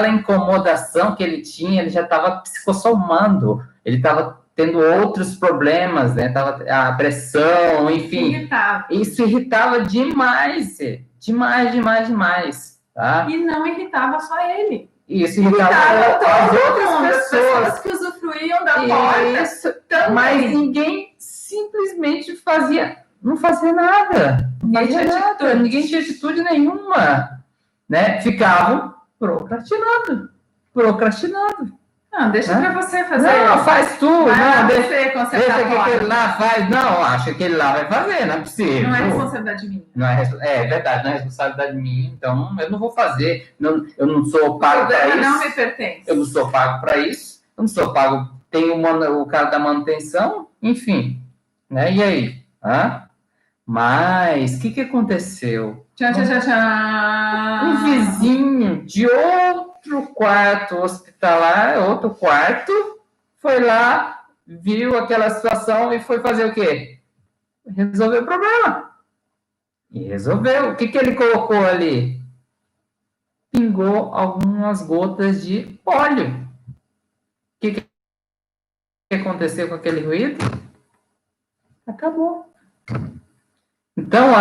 incomodação que ele tinha, ele já estava psicossomando. Ele estava tendo outros problemas, né? Tava a pressão, enfim. Isso irritava demais, demais, tá? E não irritava só ele. Isso irritava as outras pessoas que saíam da porta. Mas ninguém simplesmente não fazia nada. Ninguém tinha atitude nenhuma. Né? Ficavam procrastinando. Não, deixa para você fazer. Não, faz tu. Não, deixa que aquele lá faz. Não, acho que aquele lá vai fazer, não é possível. Não é responsabilidade minha. É verdade, não é responsabilidade minha, então eu não vou fazer. Eu não sou pago para isso. Não me pertence. Eu não sou pago para isso. Eu não sou pago. Tem o cara da manutenção, enfim. Né? E aí? Mas o que aconteceu? Tchau. Um vizinho de outro quarto hospitalar, outro quarto, foi lá, viu aquela situação e foi fazer o quê? Resolver o problema. E resolveu. O que ele colocou ali? Pingou algumas gotas de óleo. O que aconteceu com aquele ruído? Acabou. Então,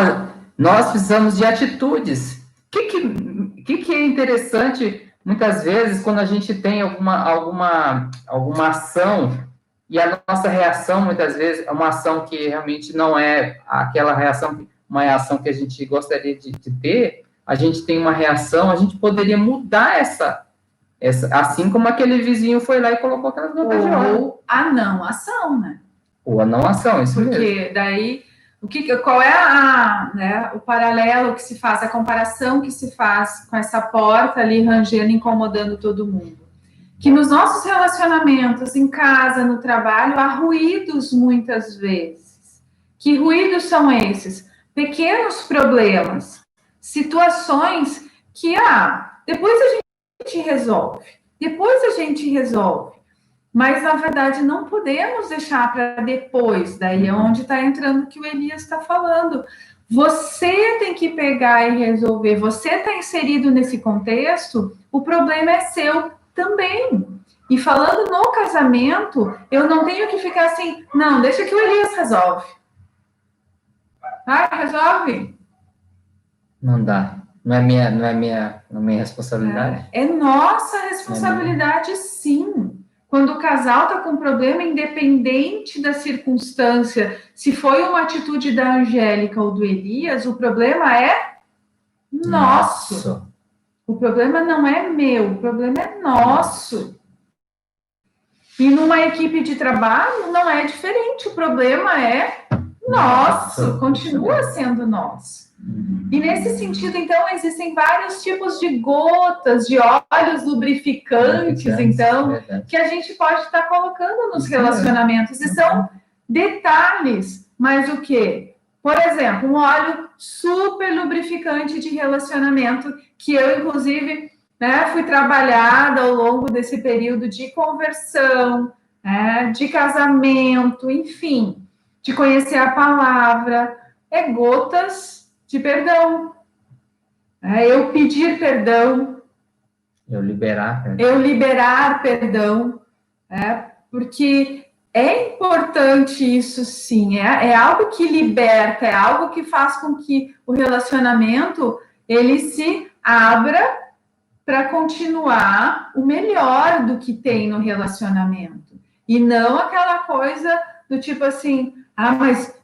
nós precisamos de atitudes. O que é interessante, muitas vezes, quando a gente tem alguma ação, e a nossa reação, muitas vezes, é uma ação que realmente não é aquela reação, uma reação que a gente gostaria de ter, a gente tem uma reação, a gente poderia mudar essa assim como aquele vizinho foi lá e colocou aquelas gotas de óleo. Ou a não ação, né? Ou a não ação, isso mesmo. Porque daí... Qual é o paralelo que se faz, a comparação que se faz com essa porta ali rangendo, incomodando todo mundo? Que nos nossos relacionamentos, em casa, no trabalho, há ruídos muitas vezes. Que ruídos são esses? Pequenos problemas, situações que, depois a gente resolve. Mas, na verdade, não podemos deixar para depois. Daí é onde está entrando o que o Elias está falando. Você tem que pegar e resolver. Você está inserido nesse contexto, o problema é seu também. E falando no casamento, eu não tenho que ficar assim, não, deixa que o Elias resolve. Resolve. Não dá. Não é minha responsabilidade? É nossa responsabilidade, sim. Quando o casal está com problema, independente da circunstância, se foi uma atitude da Angélica ou do Elias, o problema é nosso. O problema não é meu, o problema é nosso. E numa equipe de trabalho não é diferente, o problema é nosso, continua sendo nosso. E nesse sentido, então, existem vários tipos de gotas, de óleos lubrificantes, então, que a gente pode estar colocando nos relacionamentos. E são detalhes, mas o quê? Por exemplo, um óleo super lubrificante de relacionamento, que eu, inclusive, fui trabalhada ao longo desse período de conversão, de casamento, enfim, de conhecer a palavra, gotas de perdão. Eu pedir perdão. Eu liberar perdão. Porque é importante isso, sim. É algo que liberta, é algo que faz com que o relacionamento ele se abra para continuar o melhor do que tem no relacionamento. E não aquela coisa do tipo assim, mas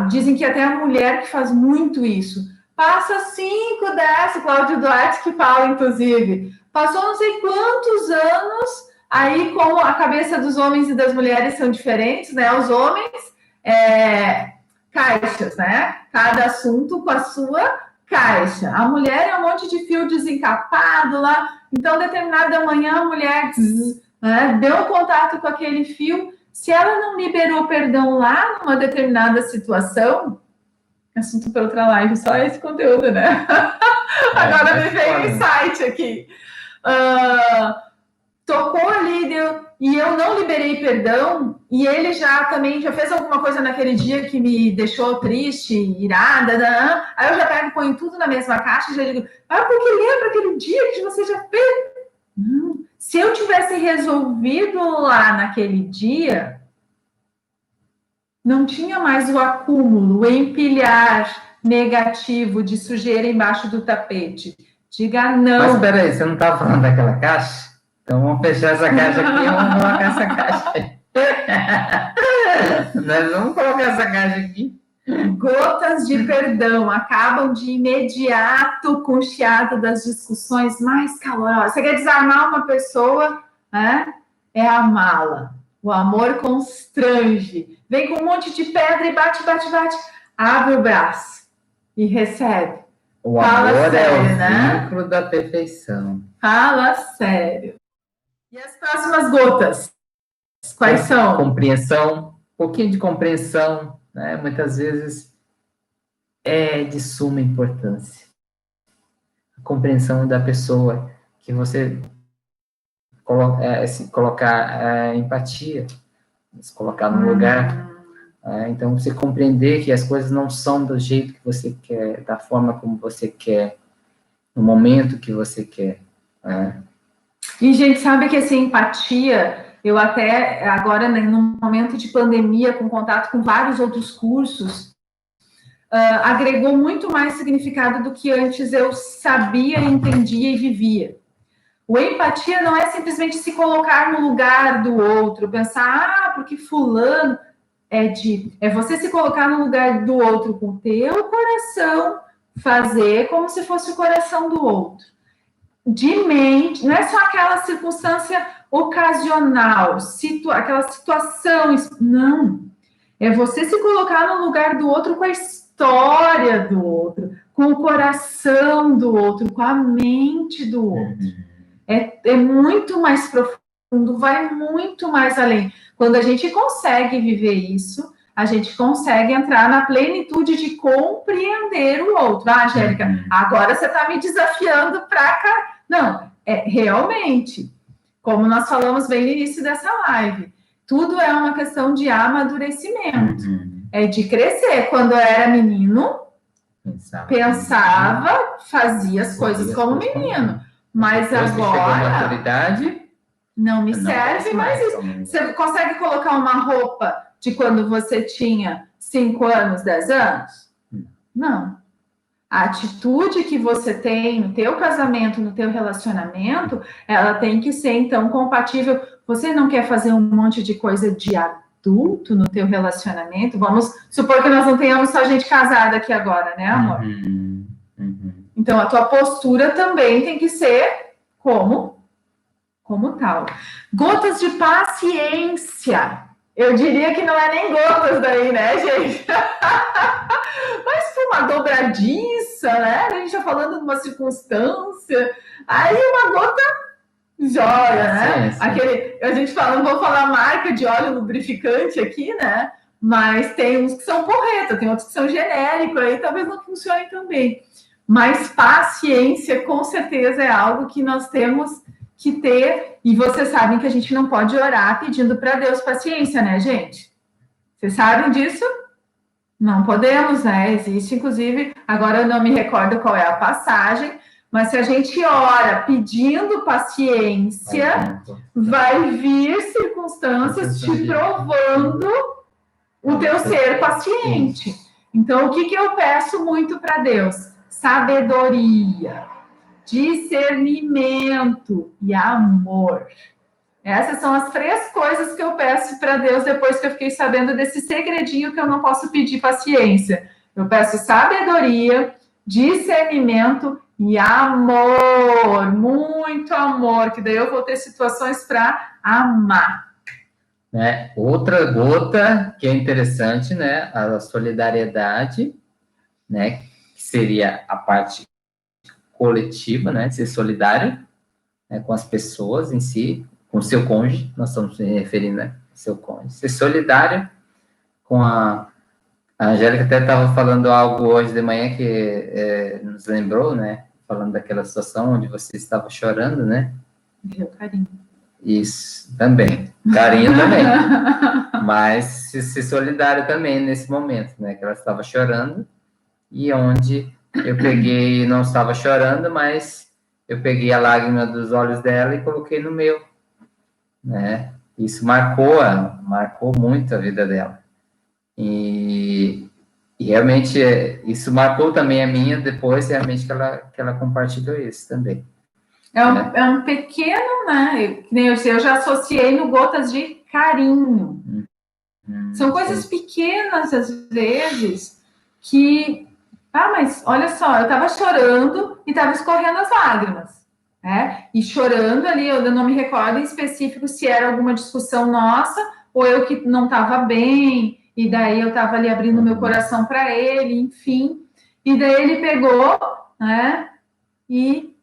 dizem que até a mulher que faz muito isso. Passa 5, 10, Cláudio Duarte que fala, inclusive. Passou não sei quantos anos, aí como a cabeça dos homens e das mulheres são diferentes, né? Os homens, caixas, né? Cada assunto com a sua caixa. A mulher é um monte de fio desencapado lá. Então, determinada manhã, a mulher deu contato com aquele fio. Se ela não liberou perdão lá numa determinada situação, assunto para outra live, só esse conteúdo, né? Agora me veio um insight aqui. Tocou ali, e eu não liberei perdão, e ele já fez alguma coisa naquele dia que me deixou triste, irada, aí eu já pego e ponho tudo na mesma caixa e já digo, porque lembra aquele dia que você já fez? Não. Se eu tivesse resolvido lá naquele dia, não tinha mais o acúmulo, o empilhar negativo de sujeira embaixo do tapete. Diga não. Mas espera aí, você não estava falando daquela caixa? Então, vamos fechar essa caixa aqui e vamos colocar essa caixa aí. Nós vamos colocar essa caixa aqui. Gotas de perdão acabam de imediato com o chiado das discussões mais calorosas. Você quer desarmar uma pessoa, né? É amá-la. O amor constrange. Vem com um monte de pedra e bate, bate, bate. Abre o braço e recebe. O amor sério, é o vínculo da perfeição. Fala sério. E as próximas gotas? Quais são? Compreensão, um pouquinho de compreensão, né? Muitas vezes é de suma importância. A compreensão da pessoa, que você colocar empatia, se colocar no lugar. Então, você compreender que as coisas não são do jeito que você quer, da forma como você quer, no momento que você quer. E, gente, sabe que essa empatia, eu até, agora, né, num momento de pandemia, com contato com vários outros cursos, agregou muito mais significado do que antes eu sabia, entendia e vivia. O empatia não é simplesmente se colocar no lugar do outro, pensar, porque fulano... É você se colocar no lugar do outro com o teu coração, fazer como se fosse o coração do outro. De mente, não é só aquela circunstância ocasional, aquela situação, não. É você se colocar no lugar do outro com a história do outro, com o coração do outro, com a mente do outro. É muito mais profundo, vai muito mais além. Quando a gente consegue viver isso, a gente consegue entrar na plenitude de compreender o outro. Ah, Angélica, agora você está me desafiando para cá. Não, realmente, como nós falamos bem no início dessa live, tudo é uma questão de amadurecimento. É de crescer. Quando eu era menino, pensava, fazia as coisas como menino. Mas depois agora... maturidade, não me serve mais isso. Você consegue colocar uma roupa de quando você tinha 5 anos, 10 anos? Não. A atitude que você tem no teu casamento, no teu relacionamento, ela tem que ser, então, compatível. Você não quer fazer um monte de coisa de adulto no teu relacionamento? Vamos supor que nós não tenhamos só gente casada aqui agora, né, amor? Então, a tua postura também tem que ser como tal. Gotas de paciência. Eu diria que não é nem gotas daí, né, gente? Mas foi uma dobradiça, né? A gente está falando de uma circunstância. Aí uma gota joia, né? A gente fala, não vou falar marca de óleo lubrificante aqui, né? Mas tem uns que são porreta, tem outros que são genéricos, aí talvez não funcionem também. Mas paciência, com certeza, é algo que nós temos que ter, e vocês sabem que a gente não pode orar pedindo para Deus paciência, né, gente? Vocês sabem disso? Não podemos, né? Existe, inclusive, agora eu não me recordo qual é a passagem, mas se a gente ora pedindo paciência, vai vir circunstâncias te provando o teu ser paciente. Então, o que eu peço muito para Deus? Sabedoria, discernimento e amor. Essas são as 3 coisas que eu peço para Deus depois que eu fiquei sabendo desse segredinho que eu não posso pedir paciência. Eu peço sabedoria, discernimento e amor, muito amor, que daí eu vou ter situações para amar. Outra gota que é interessante, né, a solidariedade, né, que seria a parte coletiva, né, ser solidário, né, com as pessoas em si, com o seu cônjuge, nós estamos se referindo, né, ao seu cônjuge, ser solidário com a Angélica até estava falando algo hoje de manhã que nos lembrou, né, falando daquela situação onde você estava chorando, né? Meu carinho. Isso, também, carinho também, mas ser solidário também nesse momento, né, que ela estava chorando, e onde eu peguei, não estava chorando, mas eu peguei a lágrima dos olhos dela e coloquei no meu, né? Isso marcou muito a vida dela. E realmente isso marcou também a minha depois, realmente que ela compartilhou isso também. É um pequeno, né? Eu já associei no gotas de carinho. São coisas pequenas, às vezes, que... mas olha só, eu estava chorando e estava escorrendo as lágrimas. E chorando ali, eu não me recordo em específico se era alguma discussão nossa ou eu que não estava bem, e daí eu estava ali abrindo meu coração para ele, enfim. E daí ele pegou, e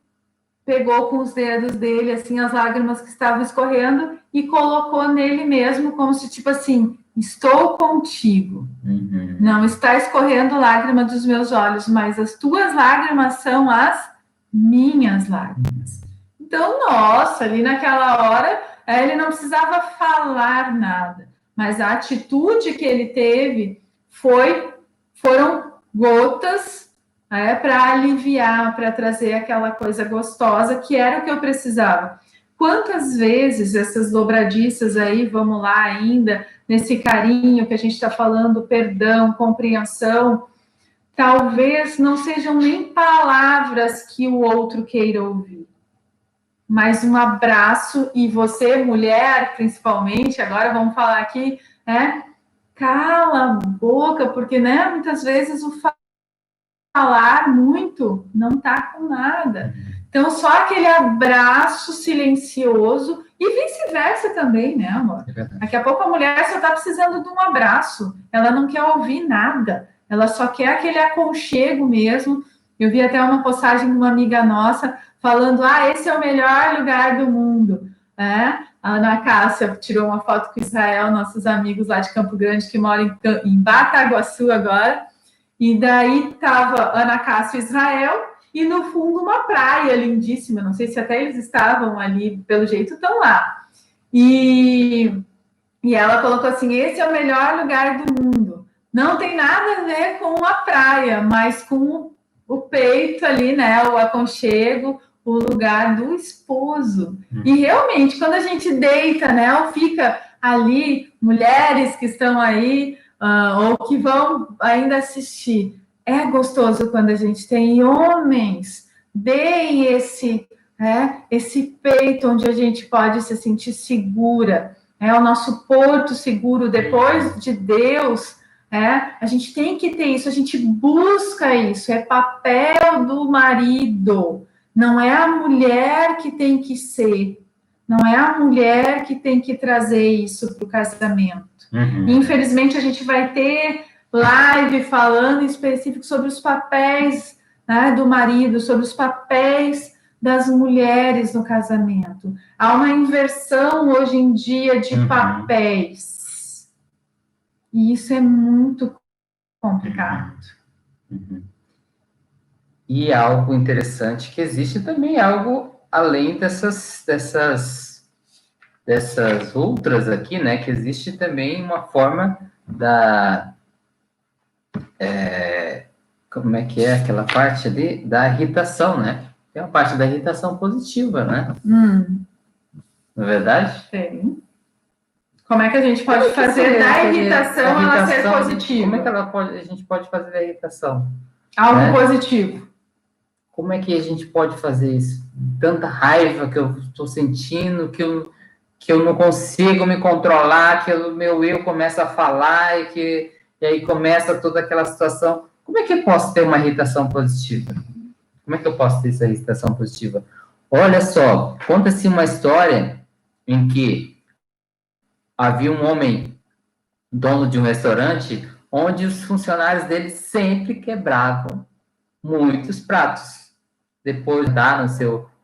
pegou com os dedos dele, assim, as lágrimas que estavam escorrendo e colocou nele mesmo, como se, tipo assim, estou contigo. Não está escorrendo lágrima dos meus olhos, mas as tuas lágrimas são as minhas lágrimas. Então, nossa, ali naquela hora, ele não precisava falar nada, mas a atitude que ele teve foram gotas para aliviar, para trazer aquela coisa gostosa, que era o que eu precisava. Quantas vezes essas dobradiças aí, vamos lá ainda, nesse carinho que a gente está falando, perdão, compreensão, talvez não sejam nem palavras que o outro queira ouvir, mas um abraço, e você, mulher, principalmente, agora vamos falar aqui, cala a boca, porque, muitas vezes o falar muito não está com nada. Então, só aquele abraço silencioso, e vice-versa também, né, amor? Daqui a pouco a mulher só está precisando de um abraço, ela não quer ouvir nada, ela só quer aquele aconchego mesmo. Eu vi até uma postagem de uma amiga nossa falando, esse é o melhor lugar do mundo, A Ana Cássia tirou uma foto com o Israel, nossos amigos lá de Campo Grande, que moram em Bataguaçu agora. E daí estava Ana Cássia e Israel, e no fundo uma praia lindíssima, não sei se até eles estavam ali, pelo jeito estão lá. E ela colocou assim, esse é o melhor lugar do mundo. Não tem nada a ver com a praia, mas com o peito ali, né, o aconchego, o lugar do esposo. E realmente, quando a gente deita, né, ou fica ali, mulheres que estão aí, ou que vão ainda assistir, é gostoso quando a gente tem homens, deem esse peito onde a gente pode se sentir segura, o nosso porto seguro depois de Deus, a gente tem que ter isso, a gente busca isso, é papel do marido, não é a mulher que tem que ser, não é a mulher que tem que trazer isso para o casamento. Infelizmente, a gente vai ter live falando em específico sobre os papéis do marido, sobre os papéis das mulheres no casamento. Há uma inversão hoje em dia de papéis. E isso é muito complicado. E algo interessante que existe também algo além dessas outras aqui, né? Que existe também uma forma como é que é aquela parte ali? Da irritação, né? Tem uma parte da irritação positiva, né? Não é verdade? Tem. Como é que a gente pode fazer da irritação ela ser positiva? Como é que a gente pode fazer da irritação? Algo positivo. Como é que a gente pode fazer isso? Tanta raiva que eu estou sentindo, que eu não consigo me controlar, que o meu eu começa a falar e aí começa toda aquela situação. Como é que eu posso ter uma irritação positiva? Como é que eu posso ter essa irritação positiva? Olha só, conta-se uma história em que havia um homem, dono de um restaurante, onde os funcionários dele sempre quebravam muitos pratos. Depois de estar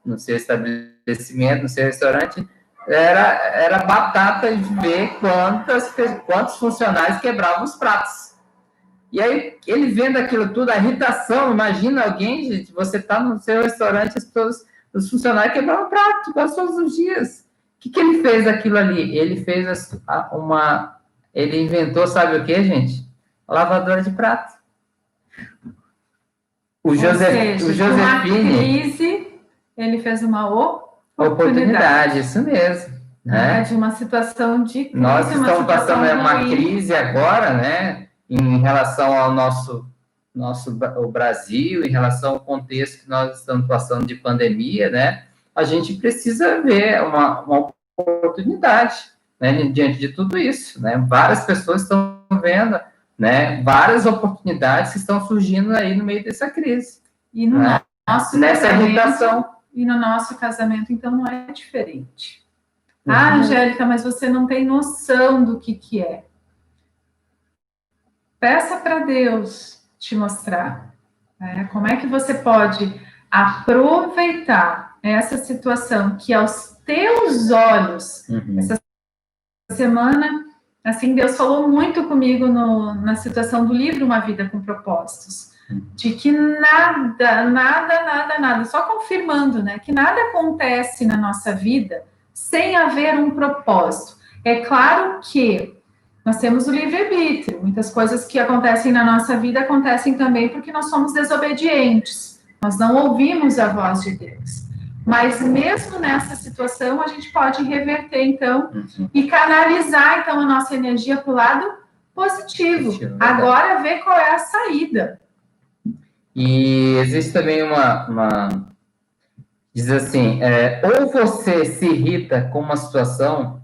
no seu estabelecimento, no seu restaurante, era batata de ver quantos funcionários quebravam os pratos. E aí, ele vendo aquilo tudo, a irritação, imagina alguém, gente, você está no seu restaurante, os funcionários quebravam prato quase todos os dias. O que ele fez daquilo ali? Ele fez ele inventou, sabe o que, gente? A lavadora de prato. O Josefine... Uma crise, ele fez uma oportunidade. Isso mesmo. Né? De uma situação de crise. Nós estamos passando uma crise agora, né? Em relação ao o Brasil, em relação ao contexto que nós estamos passando de pandemia, né? a gente precisa ver uma oportunidade, né, diante de tudo isso, né? Várias pessoas estão vendo, né, várias oportunidades que estão surgindo aí no meio dessa crise. E no nosso nessa irritação. E no nosso casamento, então, não é diferente. Ah, Angélica, mas você não tem noção do que é. Peça para Deus te mostrar, né? Como é que você pode aproveitar essa situação que aos teus olhos, essa semana, assim, Deus falou muito comigo na situação do livro Uma Vida com Propósitos, de que nada, só confirmando, né, que nada acontece na nossa vida sem haver um propósito. É claro que nós temos o livre-arbítrio, muitas coisas que acontecem na nossa vida acontecem também porque nós somos desobedientes, nós não ouvimos a voz de Deus. Mas mesmo nessa situação, a gente pode reverter, então, e canalizar, então, a nossa energia para o lado positivo. Agora, ver qual é a saída. E existe também diz assim, ou você se irrita com uma situação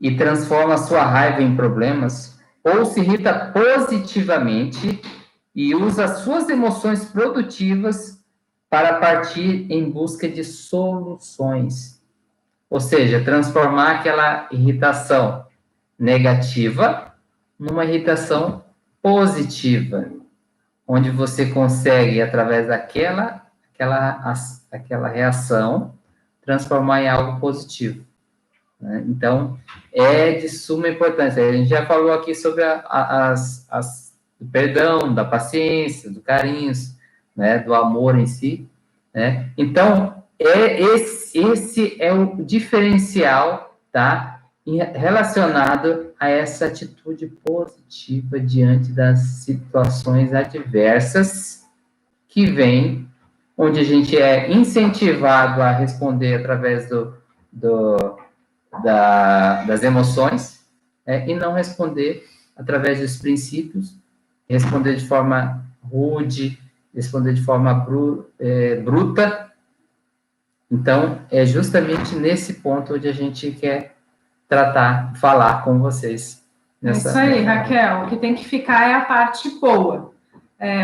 e transforma a sua raiva em problemas, ou se irrita positivamente e usa suas emoções produtivas para partir em busca de soluções. Ou seja, transformar aquela irritação negativa numa irritação positiva, onde você consegue, através daquela reação, transformar em algo positivo. Né? Então, é de suma importância. A gente já falou aqui sobre do perdão, da paciência, do carinho, né, do amor em si. Né? Então, esse é o diferencial, tá? Relacionado a essa atitude positiva diante das situações adversas que vêm, onde a gente é incentivado a responder através das emoções, e não responder através dos princípios, responder de forma rude, responder de forma bruta. Então, é justamente nesse ponto onde a gente quer falar com vocês. É isso aí, Raquel. O que tem que ficar é a parte boa.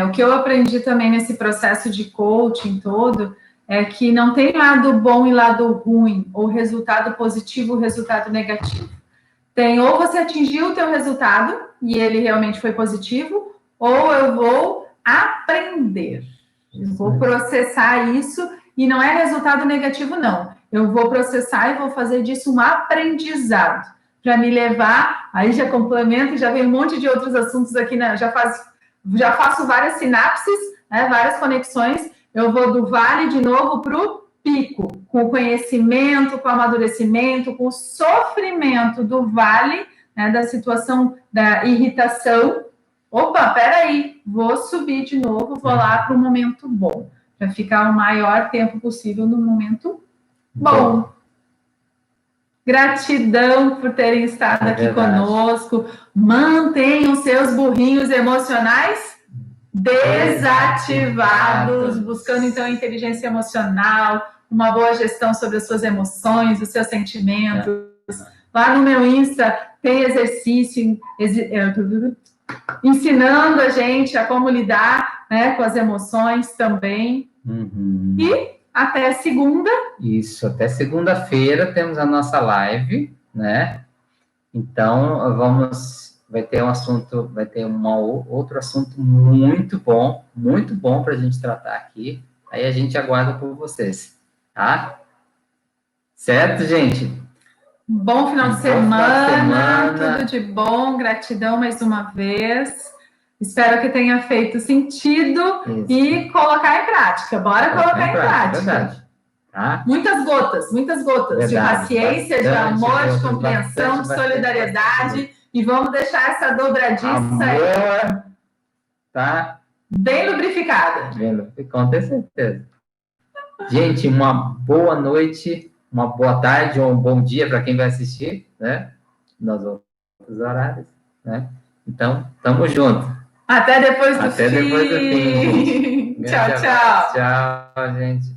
O que eu aprendi também nesse processo de coaching todo é que não tem lado bom e lado ruim, ou resultado positivo ou resultado negativo. Tem ou você atingiu o teu resultado, e ele realmente foi positivo, ou eu vou aprender. Eu vou processar isso, e não é resultado negativo, não. Eu vou processar e vou fazer disso um aprendizado, para me levar, aí já complemento, já vem um monte de outros assuntos aqui, né? Já faço várias sinapses, né? Várias conexões. Eu vou do vale de novo para o pico, com o conhecimento, com o amadurecimento, com o sofrimento do vale, né, da situação da irritação. Opa, peraí, vou subir de novo, vou lá para o momento bom, para ficar o maior tempo possível no momento bom. Gratidão por terem estado aqui conosco. Mantenham seus burrinhos emocionais desativados, buscando então a inteligência emocional, uma boa gestão sobre as suas emoções, os seus sentimentos. Lá no meu Insta tem exercício ensinando a gente a como lidar, né, com as emoções também. E até segunda. Isso, até segunda-feira temos a nossa live, né? Então, vai ter outro assunto muito bom para a gente tratar aqui. Aí a gente aguarda por vocês, tá? Certo, gente? Bom final de semana, tudo de bom, gratidão mais uma vez. Espero que tenha feito sentido. Isso. E colocar em prática. Bora colocar em prática. Verdade. Tá? Muitas gotas verdade, de paciência, de amor, de compreensão, de solidariedade. E vamos deixar essa dobradiça aí, tá? Bem lubrificada. Com certeza. Gente, uma boa noite, uma boa tarde ou um bom dia para quem vai assistir, né? Nos outros horários, né? Então, tamo junto. Até depois do fim. Até depois do fim, gente. Tchau, tchau. Tchau, gente.